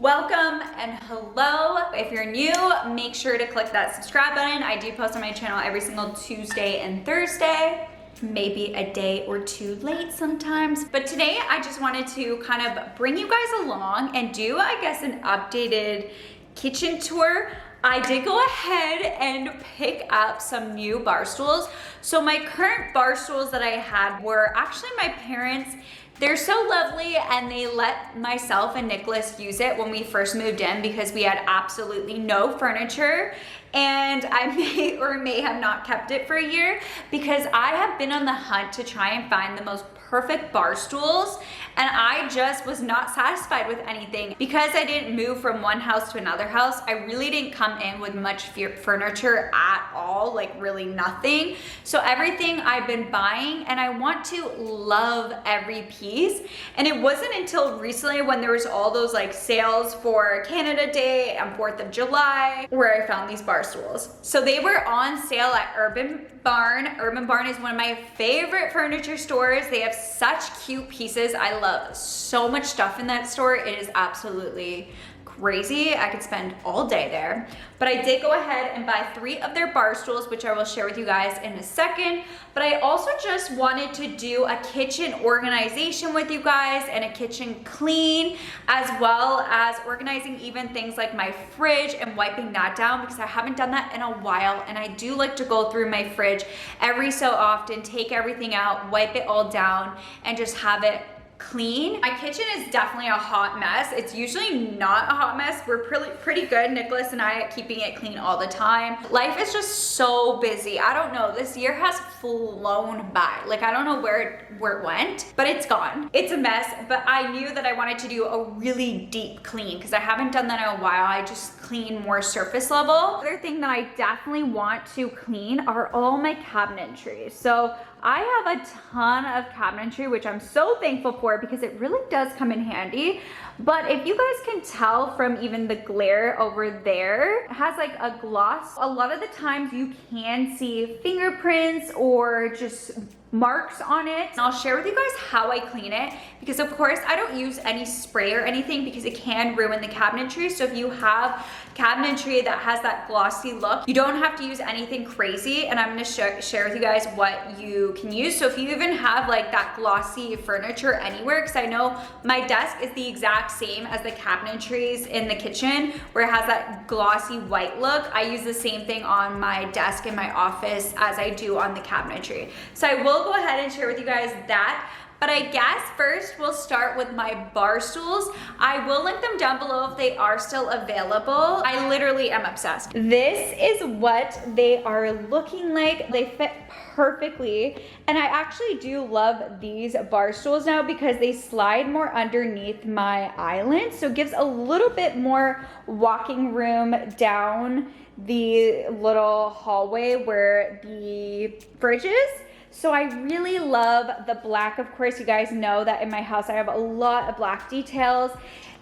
Welcome and hello. If you're new, make sure to click that subscribe button. I do post on my channel every single Tuesday and Thursday, maybe a day or two late sometimes. But today I just wanted to kind of bring you guys along and do, I guess, an updated kitchen tour. I did go ahead and pick up some new bar stools. So my current bar stools that I had were actually my parents'. They're so lovely, and they let myself and Nicholas use it when we first moved in because we had absolutely no furniture, and I may or may have not kept it for a year because I have been on the hunt to try and find the most perfect bar stools, and I just was not satisfied with anything. Because I didn't move from one house to another house, I really didn't come in with much furniture at all, like really nothing. So everything I've been buying, and I want to love every piece. And it wasn't until recently when there was all those like sales for Canada Day and 4th of July where I found these bar stools. So they were on sale at Urban Barn. Urban Barn is one of my favorite furniture stores. They have such cute pieces. I love so much stuff in that store. It is absolutely crazy. I could spend all day there. But I did go ahead and buy 3 of their bar stools, which I will share with you guys in a second. But I also just wanted to do a kitchen organization with you guys and a kitchen clean, as well as organizing even things like my fridge and wiping that down because I haven't done that in a while. And I do like to go through my fridge every so often, take everything out, wipe it all down, and just have it clean. My kitchen is definitely a hot mess. It's usually not a hot mess. We're pretty good, Nicholas and I, at keeping it clean all the time. Life is just so busy. I don't know, this year has flown by. Like, I don't know where it went, but it's gone. It's a mess, but I knew that I wanted to do a really deep clean because I haven't done that in a while. I just clean more surface level. Other thing that I definitely want to clean are all my cabinetry. So I have a ton of cabinetry, which I'm so thankful for because it really does come in handy. But if you guys can tell from even the glare over there, it has like a gloss. A lot of the times you can see fingerprints or just marks on it. And I'll share with you guys how I clean it because of course I don't use any spray or anything because it can ruin the cabinetry. So if you have cabinetry that has that glossy look, you don't have to use anything crazy, and I'm gonna share with you guys what you can use. So if you even have like that glossy furniture anywhere, because I know my desk is the exact same as the cabinetries in the kitchen where it has that glossy white look, I use the same thing on my desk in my office as I do on the cabinetry. So I will go ahead and share with you guys that. But I guess first we'll start with my bar stools. I will link them down below if they are still available. I literally am obsessed. This is what they are looking like. They fit perfectly. And I actually do love these bar stools now because they slide more underneath my island. So it gives a little bit more walking room down the little hallway where the fridge is. So I really love the black. Of course, you guys know that in my house I have a lot of black details,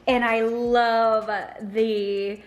and I love the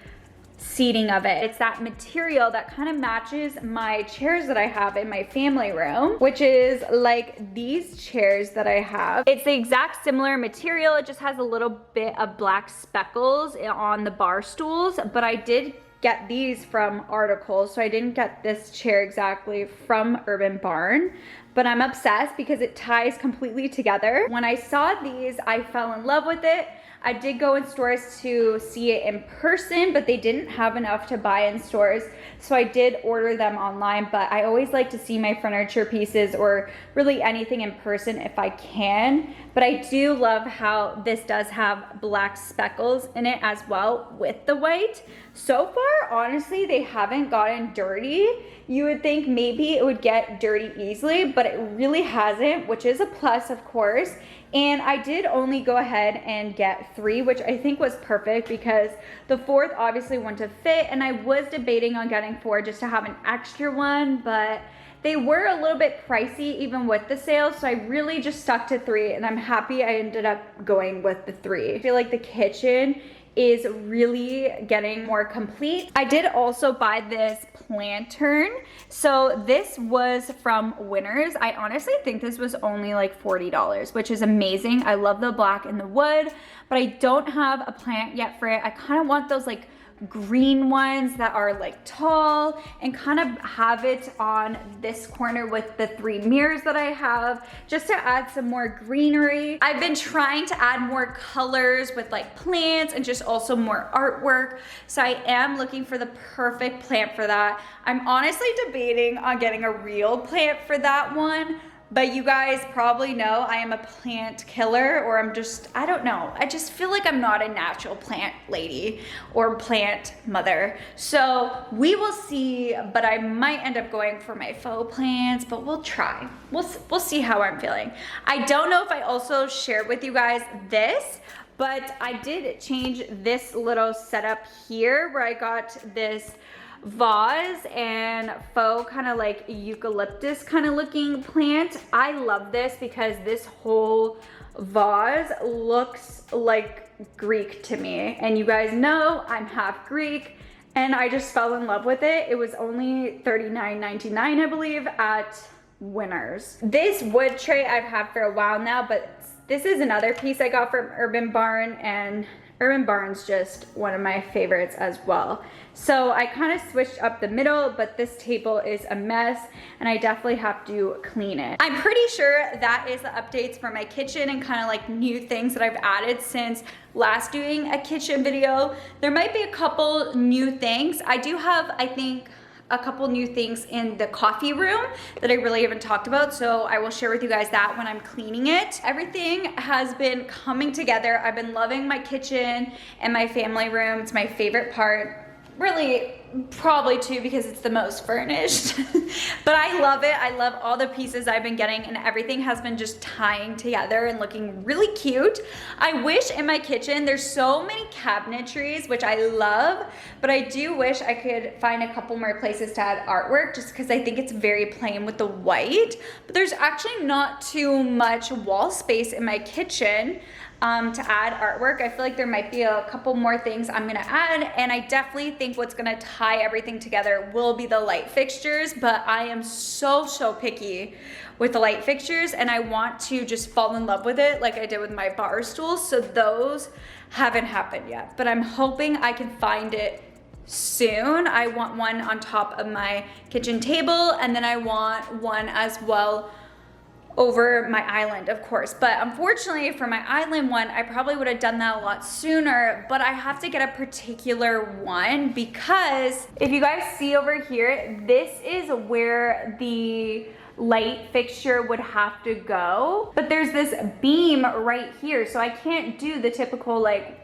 seating of it. It's that material that kind of matches my chairs that I have in my family room, which is like these chairs that I have. It's the exact similar material. It just has a little bit of black speckles on the bar stools, but I did get these from articles, so I didn't get this chair exactly from Urban Barn, but I'm obsessed because it ties completely together. When I saw these, I fell in love with it. I did go in stores to see it in person, but they didn't have enough to buy in stores, so I did order them online. But I always like to see my furniture pieces or really anything in person if I can. But I do love how this does have black speckles in it as well with the white. So far, honestly, they haven't gotten dirty. You would think maybe it would get dirty easily, but it really hasn't, which is a plus, of course. And I did only go ahead and get 3, which I think was perfect because the 4th obviously wouldn't have fit, and I was debating on getting 4 just to have an extra one, but they were a little bit pricey even with the sale, so I really just stuck to 3, and I'm happy I ended up going with the 3. I feel like the kitchen is really getting more complete. I did also buy this lantern. So this was from Winners. I honestly think this was only like $40, which is amazing. I love the black and the wood, but but I don't have a plant yet for it. I kind of want those like green ones that are like tall and kind of have it on this corner with the 3 mirrors that I have, just to add some more greenery. I've been trying to add more colors with like plants and just also more artwork. So I am looking for the perfect plant for that. I'm honestly debating on getting a real plant for that one. But you guys probably know I am a plant killer, or I don't know. I just feel like I'm not a natural plant lady or plant mother. So we will see, but I might end up going for my faux plants, but we'll try. We'll see how I'm feeling. I don't know if I also shared with you guys this, but I did change this little setup here where I got this vase and faux kind of like eucalyptus kind of looking plant. I love this because this whole vase looks like Greek to me, and you guys know I'm half Greek, and I just fell in love with it. It was only $39.99 I believe at Winners. This wood tray I've had for a while now, but this is another piece I got from Urban Barn, and Urban Barn's just one of my favorites as well. So I kind of switched up the middle, but this table is a mess and I definitely have to clean it. I'm pretty sure that is the updates for my kitchen and kind of like new things that I've added since last doing a kitchen video. There might be a couple new things. I do have, I think, a couple new things in the coffee room that I really haven't talked about, so I will share with you guys that when I'm cleaning it. Everything has been coming together. I've been loving my kitchen and my family room. It's my favorite part. Really, probably too, because it's the most furnished. But I love it. I love all the pieces I've been getting, and everything has been just tying together and looking really cute. I wish in my kitchen, there's so many cabinetries, which I love, but I do wish I could find a couple more places to add artwork, just because I think it's very plain with the white. But there's actually not too much wall space in my kitchen to add artwork. I feel like there might be a couple more things I'm gonna add, and I definitely think what's gonna tie everything together will be the light fixtures, but I am so picky with the light fixtures, and I want to just fall in love with it like I did with my bar stools, so those haven't happened yet, but I'm hoping I can find it soon. I want one on top of my kitchen table, and then I want one as well over my island, of course. But unfortunately for my island one, I probably would have done that a lot sooner, but I have to get a particular one because if you guys see over here, this is where the light fixture would have to go. But there's this beam right here, so I can't do the typical like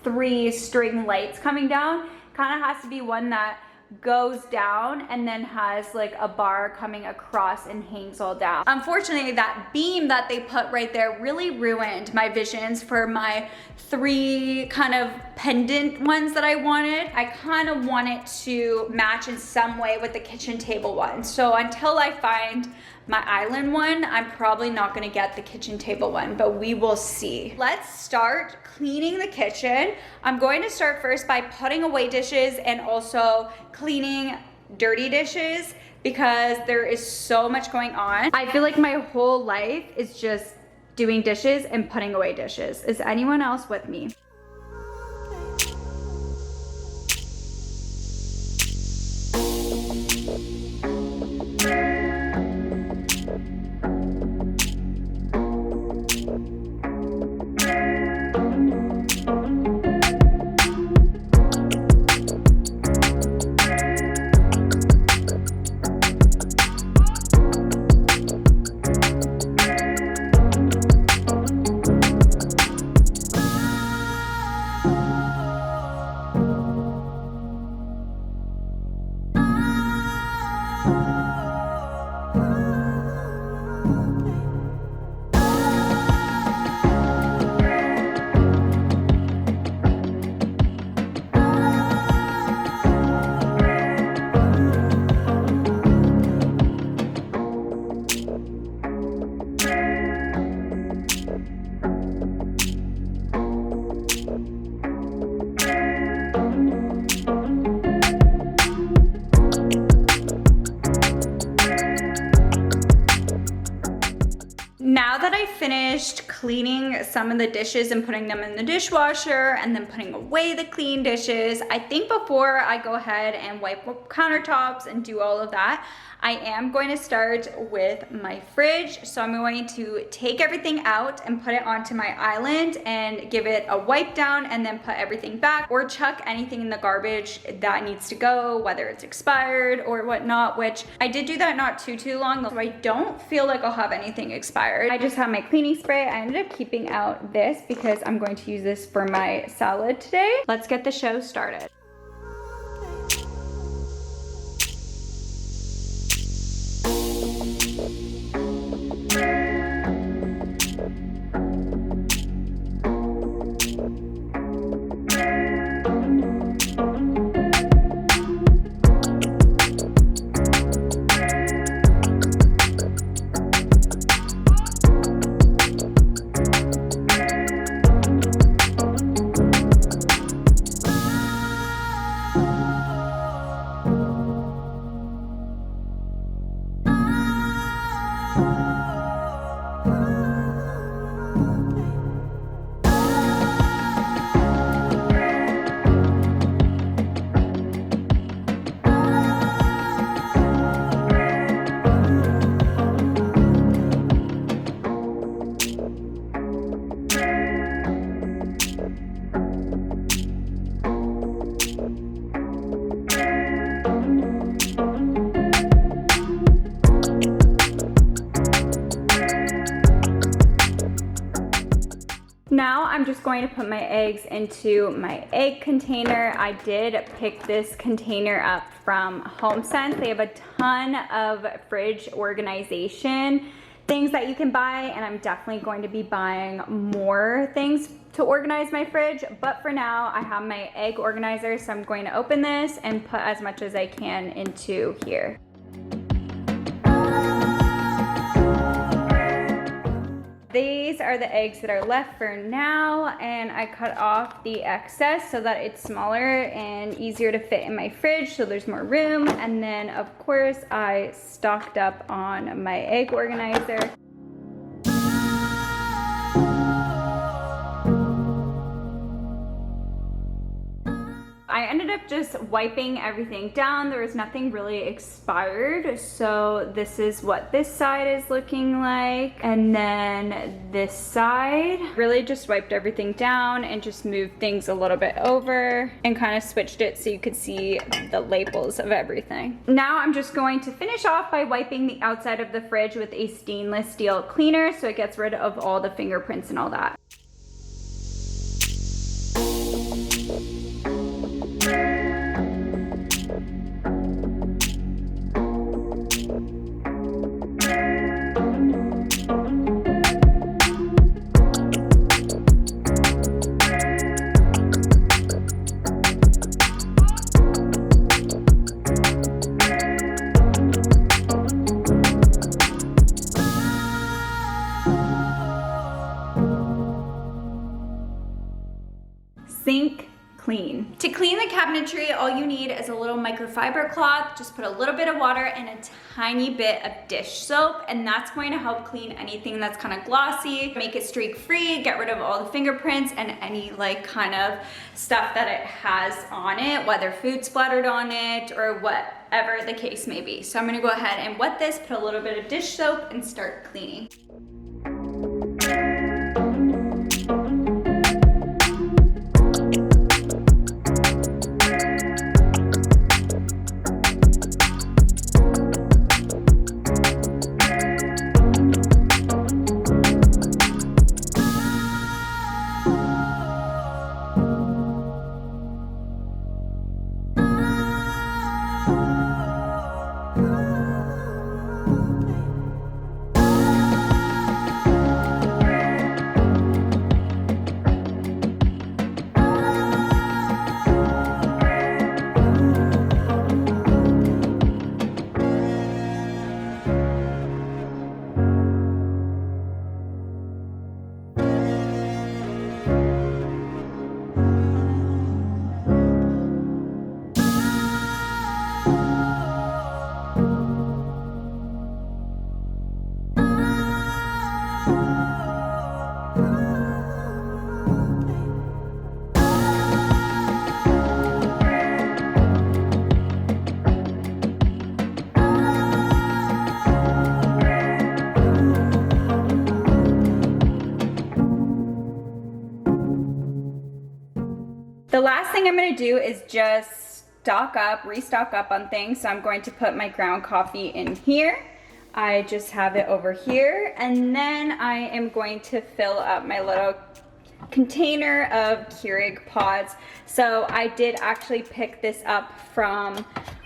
3 string lights coming down. Kind of has to be one that goes down and then has like a bar coming across and hangs all down. Unfortunately, that beam that they put right there really ruined my visions for my 3 kind of pendant ones that I wanted. I kind of want it to match in some way with the kitchen table one. So until I find my island one, I'm probably not gonna get the kitchen table one, but we will see. Let's start cleaning the kitchen. I'm going to start first by putting away dishes and also cleaning dirty dishes because there is so much going on. I feel like my whole life is just doing dishes and putting away dishes. Is anyone else with me? finished cleaning some of the dishes and putting them in the dishwasher and then putting away the clean dishes, I think before I go ahead and wipe countertops and do all of that, I am going to start with my fridge. So I'm going to take everything out and put it onto my island and give it a wipe down and then put everything back, or chuck anything in the garbage that needs to go, whether it's expired or whatnot, which I did do that not too long, so I don't feel like I'll have anything expired. I just have my cleaning spray. I ended up keeping out this because I'm going to use this for my salad today. Let's get the show started. Now I'm just going to put my eggs into my egg container. I did pick this container up from HomeSense. They have a ton of fridge organization things that you can buy, and I'm definitely going to be buying more things to organize my fridge. But for now, I have my egg organizer, so I'm going to open this and put as much as I can into here. These are the eggs that are left for now, and I cut off the excess so that it's smaller and easier to fit in my fridge, so there's more room. And then of course I stocked up on my egg organizer. I ended up just wiping everything down. There was nothing really expired. So this is what this side is looking like. And then this side, really just wiped everything down and just moved things a little bit over and kind of switched it so you could see the labels of everything. Now I'm just going to finish off by wiping the outside of the fridge with a stainless steel cleaner so it gets rid of all the fingerprints and all that. Sink clean. To clean the cabinetry, all you need is a little microfiber cloth. Just put a little bit of water and a tiny bit of dish soap, and that's going to help clean anything that's kind of glossy, make it streak free, get rid of all the fingerprints and any like kind of stuff that it has on it, whether food splattered on it or whatever the case may be. So I'm gonna go ahead and wet this, put a little bit of dish soap and start cleaning. The last thing I'm gonna do is just restock up on things. So I'm going to put my ground coffee in here. I just have it over here. And then I am going to fill up my little container of Keurig pods. So I did actually pick this up from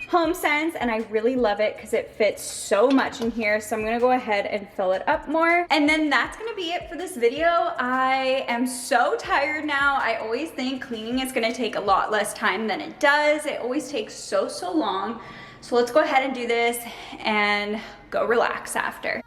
HomeSense and I really love it because it fits so much in here. So I'm gonna go ahead and fill it up more. And then that's gonna be it for this video. I am so tired now. I always think cleaning is gonna take a lot less time than it does. It always takes so long. So let's go ahead and do this and go relax after.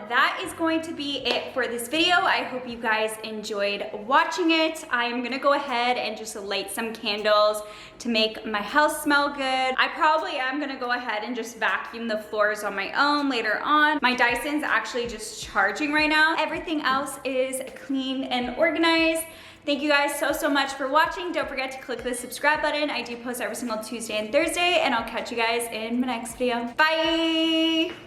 That is going to be it for this video. I hope you guys enjoyed watching it. I am gonna go ahead and just light some candles to make my house smell good. I probably am gonna go ahead and just vacuum the floors on my own later on. My Dyson's actually just charging right now. Everything else is clean and organized. Thank you guys so much for watching. Don't forget to click the subscribe button. I do post every single Tuesday and Thursday, and I'll catch you guys in my next video. Bye!